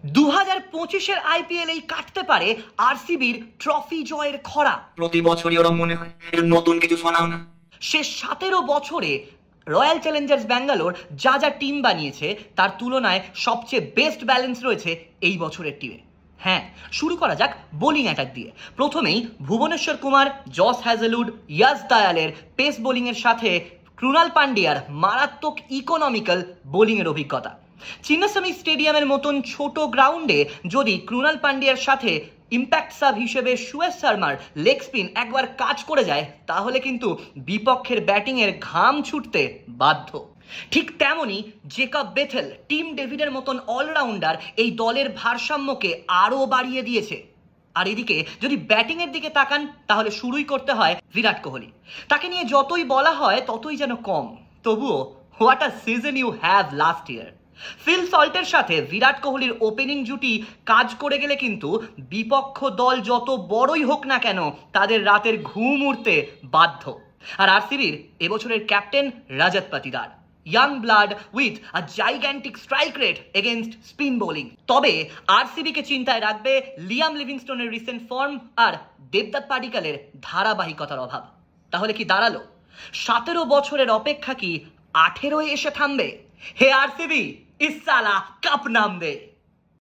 2025-এর IPL এই কাটতে পারে আরসিবির ট্রফি জয়ের খরা। প্রতি বছরই ওরকম মনে হয়, নতুন কিছু শোনাও না। শেষ 17 বছরে রয়্যাল চ্যালেঞ্জার্স ব্যাঙ্গালোর যা যা টিম বানিয়েছে তার তুলনায় সবচেয়ে বেস্ট ব্যালেন্স রয়েছে এই বছরের টিমে। হ্যাঁ, শুরু করা যাক বোলিং অ্যাটাক দিয়ে। প্রথমেই ভুবনেশ্বর কুমার, জস হ্যাজেলউড, ইয়াস দায়ালের পেস বোলিংয়ের সাথে ক্রুনাল পান্ডিয়ার মারাত্মক ইকোনমিক্যাল বোলিংয়ের অভিজ্ঞতা। চিন্নাস্বামী স্টেডিয়ামের মতন ছোট গ্রাউন্ডে যদি ক্রুনাল পান্ডিয়ার সাথে ইম্প্যাক্ট সাব হিসেবে সুয়েজ শর্মার লেগ স্পিন একবার কাজ করে যায় তাহলে কিন্তু বিপক্ষের ব্যাটিংয়ের ঘাম ছুটতে বাধ্য। ঠিক তেমনই জেকব বেথেল, টিম ডেভিডের মতন অলরাউন্ডার এই দলের ভারসাম্যকে আরও বাড়িয়ে দিয়েছে। আর এদিকে যদি ব্যাটিংয়ের দিকে তাকান তাহলে শুরুই করতে হয় বিরাট কোহলি। তাকে নিয়ে যতই বলা হয় ততই যেন কম। তবুও what a season you have last year. Phil সল্টের সাথে বিরাট কোহলির ওপেনিং জুটি কাজ করে গেলে কিন্তু বিপক্ষ দল যত বড়ই হোক না কেন তাদের রাতের ঘুম উড়তে বাধ্য। আর আরসিবির এবছরের captain Rajat Patidar, young blood with a gigantic strike rate against spin bowling. তবে আরসিবিকে চিন্তায় রাখবে লিয়াম লিভিংস্টোনের রিসেন্ট ফর্ম আর দেবদত্ত পাডিক্কালের ধারাবাহিকতার অভাব। তাহলে কি দাঁড়ালো 17 বছরের অপেক্ষা কি 18 এসে থামবে? হে আরসিবি, ইস সালা কাপ নাম দে।